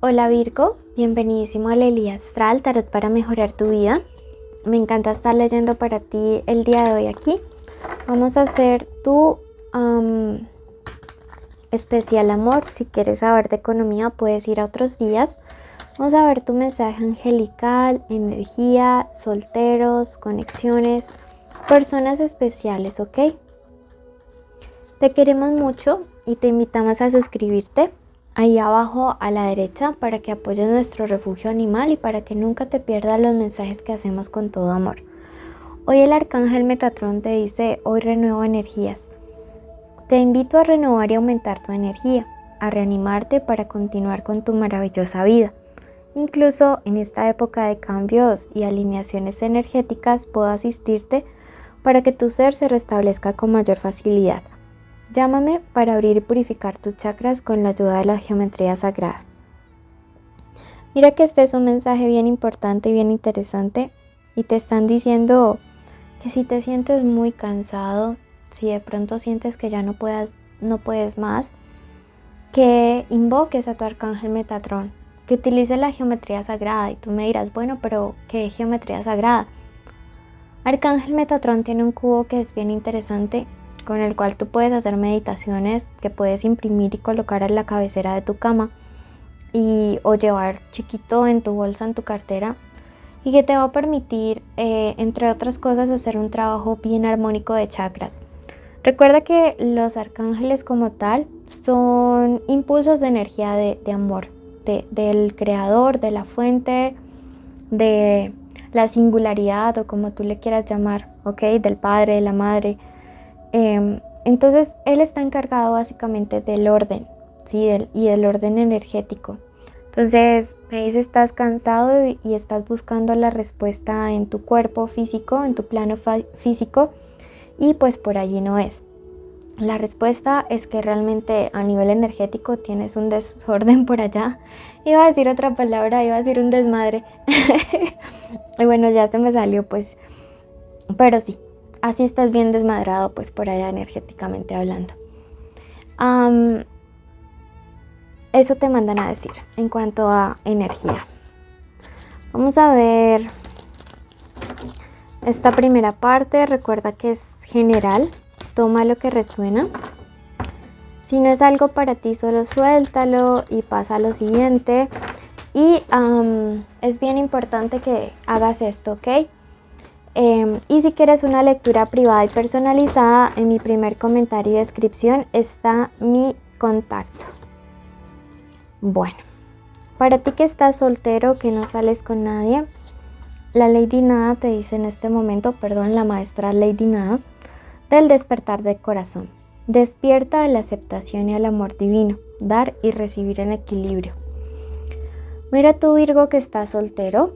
Hola Virgo, bienvenidísimo a la Ley Astral, Tarot para mejorar tu vida. Me encanta estar leyendo para ti el día de hoy aquí. Vamos a hacer tu especial amor. Si quieres saber de economía puedes ir a otros días. Vamos a ver tu mensaje angelical, energía, solteros, conexiones, personas especiales, ¿ok? Te queremos mucho y te invitamos a suscribirte ahí abajo a la derecha para que apoyes nuestro refugio animal y para que nunca te pierdas los mensajes que hacemos con todo amor. Hoy el arcángel Metatrón te dice, hoy renuevo energías. Te invito a renovar y aumentar tu energía, a reanimarte para continuar con tu maravillosa vida. Incluso en esta época de cambios y alineaciones energéticas puedo asistirte para que tu ser se restablezca con mayor facilidad. Llámame para abrir y purificar tus chakras con la ayuda de la geometría sagrada. Mira que este es un mensaje bien importante y bien interesante y te están diciendo que si te sientes muy cansado, si de pronto sientes que ya no puedes más, que invoques a tu arcángel Metatrón, que utilices la geometría sagrada. Y tú me dirás, bueno, pero ¿qué geometría sagrada? Arcángel Metatrón tiene un cubo que es bien interesante, con el cual tú puedes hacer meditaciones que puedes imprimir y colocar en la cabecera de tu cama o llevar chiquito en tu bolsa, en tu cartera, y que te va a permitir, entre otras cosas, hacer un trabajo bien armónico de chakras. Recuerda que los arcángeles como tal son impulsos de energía de amor, del creador, de la fuente, de la singularidad o como tú le quieras llamar, ¿ok? Del padre, de la madre. Entonces él está encargado básicamente del orden, ¿sí? Y del orden energético. Entonces me dice, estás cansado y estás buscando la respuesta en tu cuerpo físico, en tu plano físico, y pues por allí no es. La respuesta es que realmente a nivel energético tienes un desorden por allá. Iba a decir otra palabra, iba a decir un desmadre. Y bueno, ya se me salió pues, pero sí. Así estás bien desmadrado pues por allá energéticamente hablando. Eso te mandan a decir en cuanto a energía. Vamos a ver esta primera parte. Recuerda que es general. Toma lo que resuena. Si no es algo para ti, solo suéltalo y pasa a lo siguiente. Y es bien importante que hagas esto, ¿ok? Y si quieres una lectura privada y personalizada, en mi primer comentario y descripción está mi contacto. Bueno, para ti que estás soltero, que no sales con nadie, la Lady Nada te dice en este momento, la maestra Lady Nada, del despertar del corazón. Despierta a la aceptación y al amor divino, dar y recibir en equilibrio. Mira tú, Virgo, que estás soltero,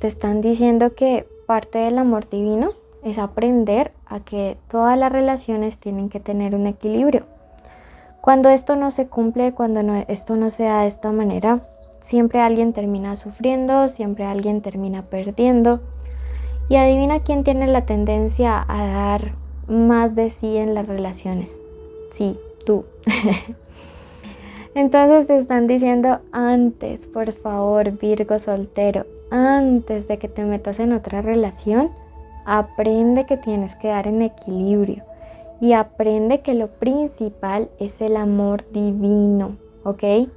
te están diciendo que parte del amor divino es aprender a que todas las relaciones tienen que tener un equilibrio. Cuando esto no se cumple, esto no se da de esta manera, siempre alguien termina sufriendo, siempre alguien termina perdiendo. Y adivina quién tiene la tendencia a dar más de sí en las relaciones. Sí, tú. Entonces te están diciendo antes, por favor, Virgo soltero, antes de que te metas en otra relación, aprende que tienes que dar en equilibrio y aprende que lo principal es el amor divino, ¿ok?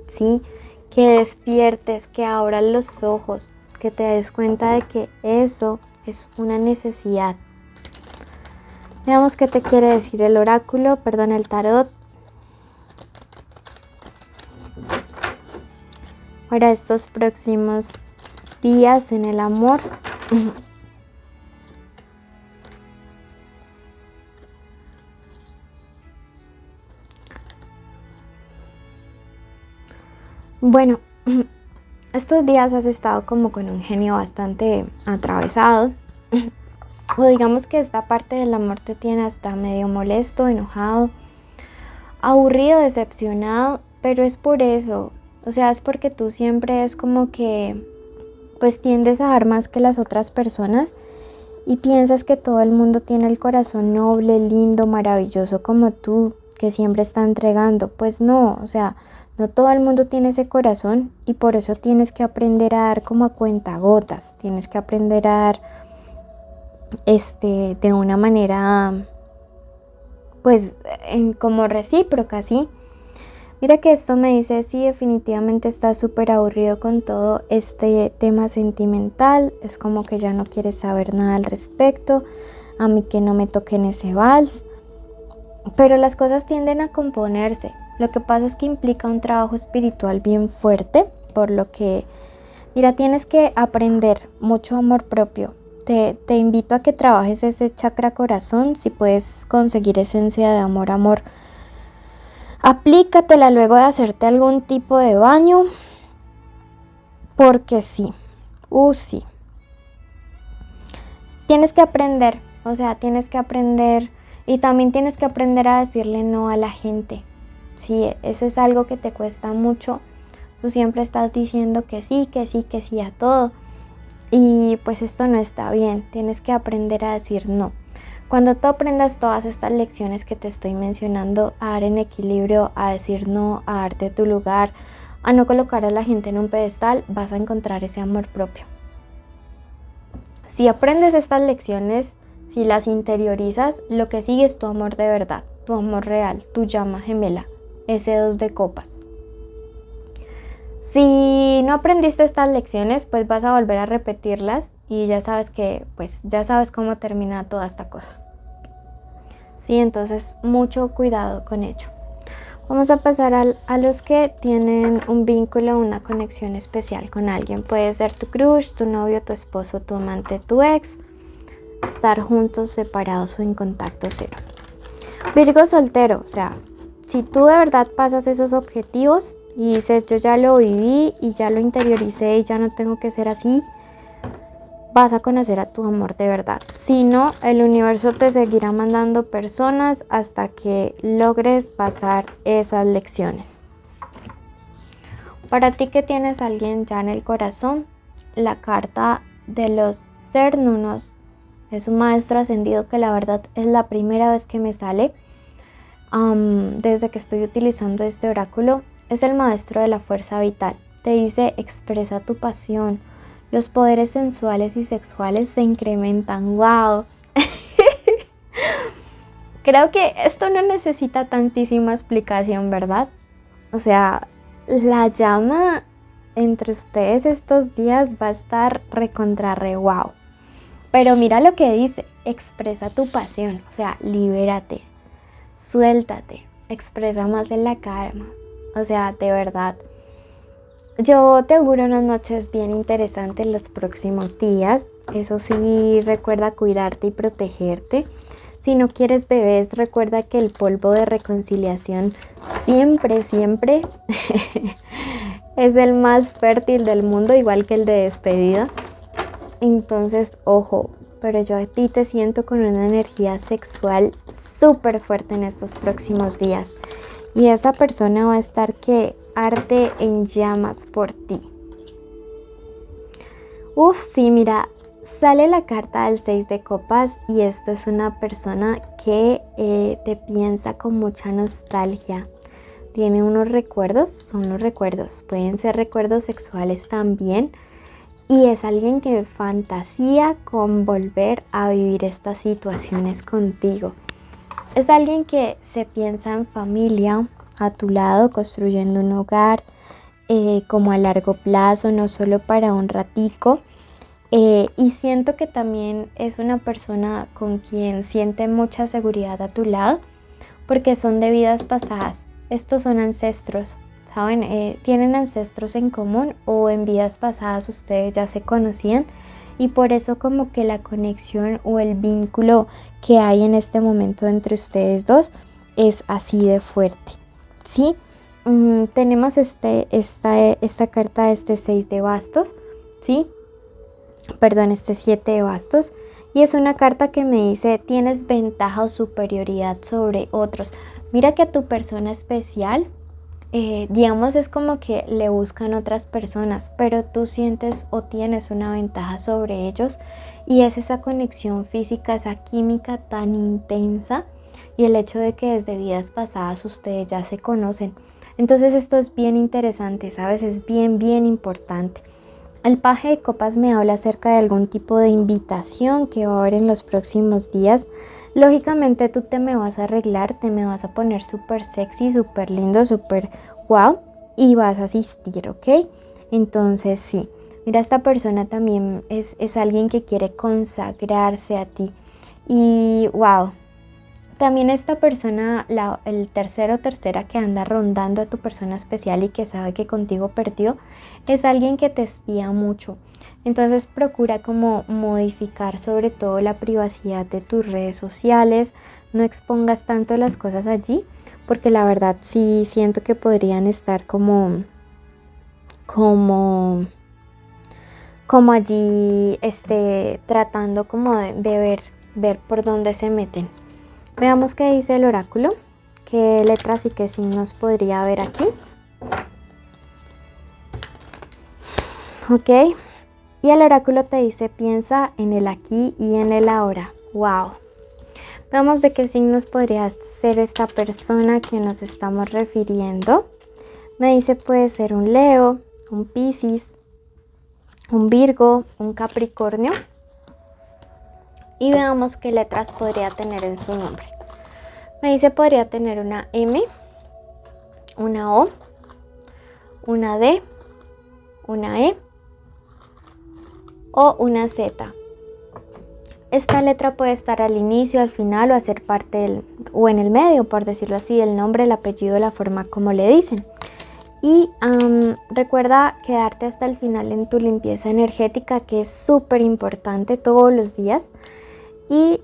Sí, que despiertes, que abras los ojos, que te des cuenta de que eso es una necesidad. Veamos qué te quiere decir el oráculo, el tarot. Para estos próximos días en el amor. Bueno, estos días has estado como con un genio bastante atravesado. O digamos que esta parte del amor te tiene hasta medio molesto, enojado, aburrido, decepcionado, pero es por eso. O sea, es porque tú siempre es como que pues tiendes a dar más que las otras personas y piensas que todo el mundo tiene el corazón noble, lindo, maravilloso como tú. que siempre está entregando. Pues no, o sea, no todo el mundo tiene ese corazón y por eso tienes que aprender a dar como a cuentagotas, tienes que aprender a dar de una manera pues como recíproca, ¿sí? Mira que esto me dice, sí, definitivamente estás súper aburrido con todo este tema sentimental, es como que ya no quieres saber nada al respecto, a mí que no me toquen ese vals, pero las cosas tienden a componerse. Lo que pasa es que implica un trabajo espiritual bien fuerte, por lo que, mira, tienes que aprender mucho amor propio. Te invito a que trabajes ese chakra corazón, si puedes conseguir esencia de amor, aplícatela luego de hacerte algún tipo de baño, porque sí, sí. Tienes que aprender, o sea, tienes que aprender y también tienes que aprender a decirle no a la gente. Sí, eso es algo que te cuesta mucho. Tú siempre estás diciendo que sí, que sí, que sí a todo. Y pues esto no está bien, tienes que aprender a decir no. Cuando tú aprendas todas estas lecciones que te estoy mencionando, a dar en equilibrio, a decir no, a darte tu lugar, a no colocar a la gente en un pedestal, vas a encontrar ese amor propio. Si aprendes estas lecciones, si las interiorizas, lo que sigue es tu amor de verdad, tu amor real, tu llama gemela, ese 2 de copas. Si no aprendiste estas lecciones, pues vas a volver a repetirlas y ya sabes ya sabes cómo termina toda esta cosa. Sí, entonces mucho cuidado con ello. Vamos a pasar a los que tienen un vínculo, una conexión especial con alguien. Puede ser tu crush, tu novio, tu esposo, tu amante, tu ex. Estar juntos, separados o en contacto cero. Virgo soltero, o sea, si tú de verdad pasas esos objetivos y dices yo ya lo viví y ya lo interioricé y ya no tengo que ser así, vas a conocer a tu amor de verdad. Si no, el universo te seguirá mandando personas hasta que logres pasar esas lecciones. Para ti que tienes a alguien ya en el corazón, la carta de los cernunos es un maestro ascendido que la verdad es la primera vez que me sale desde que estoy utilizando este oráculo. Es el maestro de la fuerza vital. Te dice expresa tu pasión. Los poderes sensuales y sexuales se incrementan. ¡Wow! Creo que esto no necesita tantísima explicación, ¿verdad? O sea, la llama entre ustedes estos días va a estar recontra re wow. Pero mira lo que dice, expresa tu pasión, o sea, libérate, suéltate, expresa más de la calma. O sea, de verdad, yo te auguro unas noches bien interesantes los próximos días. Eso sí, recuerda cuidarte y protegerte. Si no quieres bebés, recuerda que el polvo de reconciliación siempre, siempre es el más fértil del mundo, igual que el de despedida. Entonces, ojo, pero yo a ti te siento con una energía sexual súper fuerte en estos próximos días. Y esa persona va a estar que arde en llamas por ti. Sí, mira, sale la carta del 6 de copas y esto es una persona que te piensa con mucha nostalgia. Tiene unos recuerdos, son los recuerdos, pueden ser recuerdos sexuales también. Y es alguien que fantasía con volver a vivir estas situaciones contigo. Es alguien que se piensa en familia, a tu lado, construyendo un hogar como a largo plazo, no solo para un ratico. Y siento que también es una persona con quien siente mucha seguridad a tu lado, porque son de vidas pasadas. Estos son ancestros, ¿saben? Tienen ancestros en común o en vidas pasadas ustedes ya se conocían y por eso como que la conexión o el vínculo que hay en este momento entre ustedes dos es así de fuerte, ¿sí? Tenemos esta carta, este 6 de bastos, ¿sí? Perdón, este 7 de bastos. Y es una carta que me dice, tienes ventaja o superioridad sobre otros. Mira que a tu persona especial, digamos, es como que le buscan otras personas, pero tú sientes o tienes una ventaja sobre ellos. Y es esa conexión física, esa química tan intensa y el hecho de que desde vidas pasadas ustedes ya se conocen. Entonces esto es bien interesante, ¿sabes? Es bien, bien importante. El paje de copas me habla acerca de algún tipo de invitación que va a haber en los próximos días. Lógicamente tú te me vas a arreglar, te me vas a poner súper sexy, súper lindo, súper wow y vas a asistir, ¿ok? Entonces sí, mira, esta persona también es alguien que quiere consagrarse a ti y wow. También esta persona, el tercero o tercera que anda rondando a tu persona especial y que sabe que contigo perdió, es alguien que te espía mucho. Entonces procura como modificar sobre todo la privacidad de tus redes sociales, no expongas tanto las cosas allí, porque la verdad sí siento que podrían estar como, como allí tratando como de ver por dónde se meten. Veamos qué dice el oráculo, qué letras y qué signos podría haber aquí. Ok, y el oráculo te dice piensa en el aquí y en el ahora. Wow. Veamos de qué signos podría ser esta persona que nos estamos refiriendo. Me dice puede ser un Leo, un Piscis, un Virgo, un Capricornio. Y veamos qué letras podría tener en su nombre. Me dice podría tener una M, una O, una D, una E o una Z. Esta letra puede estar al inicio, al final o hacer parte o en el medio, por decirlo así, del nombre, el apellido, la forma como le dicen. Y recuerda quedarte hasta el final en tu limpieza energética, que es súper importante todos los días. Y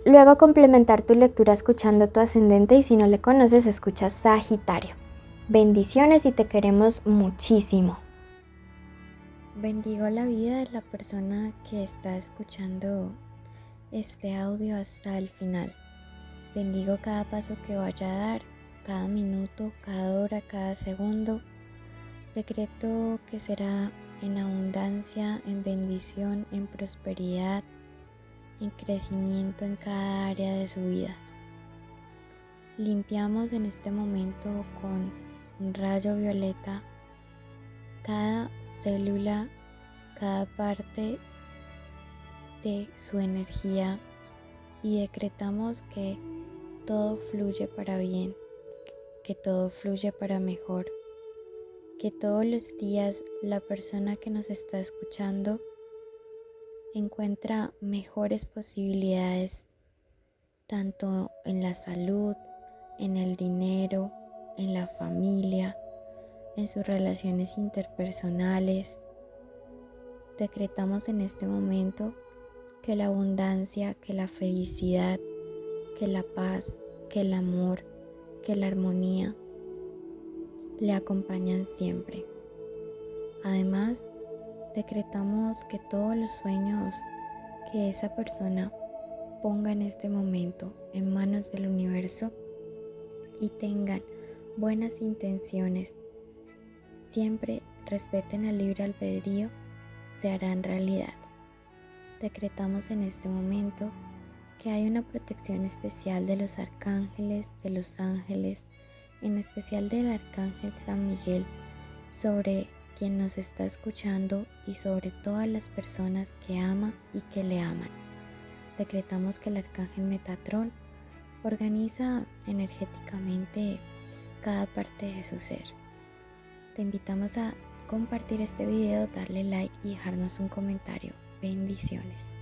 luego complementar tu lectura escuchando tu ascendente y si no le conoces, escucha Sagitario. Bendiciones y te queremos muchísimo. Bendigo la vida de la persona que está escuchando este audio hasta el final. Bendigo cada paso que vaya a dar, cada minuto, cada hora, cada segundo. Decreto que será en abundancia, en bendición, en prosperidad, en crecimiento en cada área de su vida. Limpiamos en este momento con un rayo violeta cada célula, cada parte de su energía y decretamos que todo fluye para bien, que todo fluye para mejor, que todos los días la persona que nos está escuchando encuentra mejores posibilidades tanto en la salud, en el dinero, en la familia, en sus relaciones interpersonales. Decretamos en este momento que la abundancia, que la felicidad, que la paz, que el amor, que la armonía le acompañan siempre. Además, decretamos que todos los sueños que esa persona ponga en este momento en manos del universo y tengan buenas intenciones, siempre respeten el libre albedrío, se harán realidad. Decretamos en este momento que hay una protección especial de los arcángeles, de los ángeles, en especial del arcángel San Miguel, sobre quien nos está escuchando y sobre todas las personas que ama y que le aman. Decretamos que el arcángel Metatrón organiza energéticamente cada parte de su ser. Te invitamos a compartir este video, darle like y dejarnos un comentario. Bendiciones.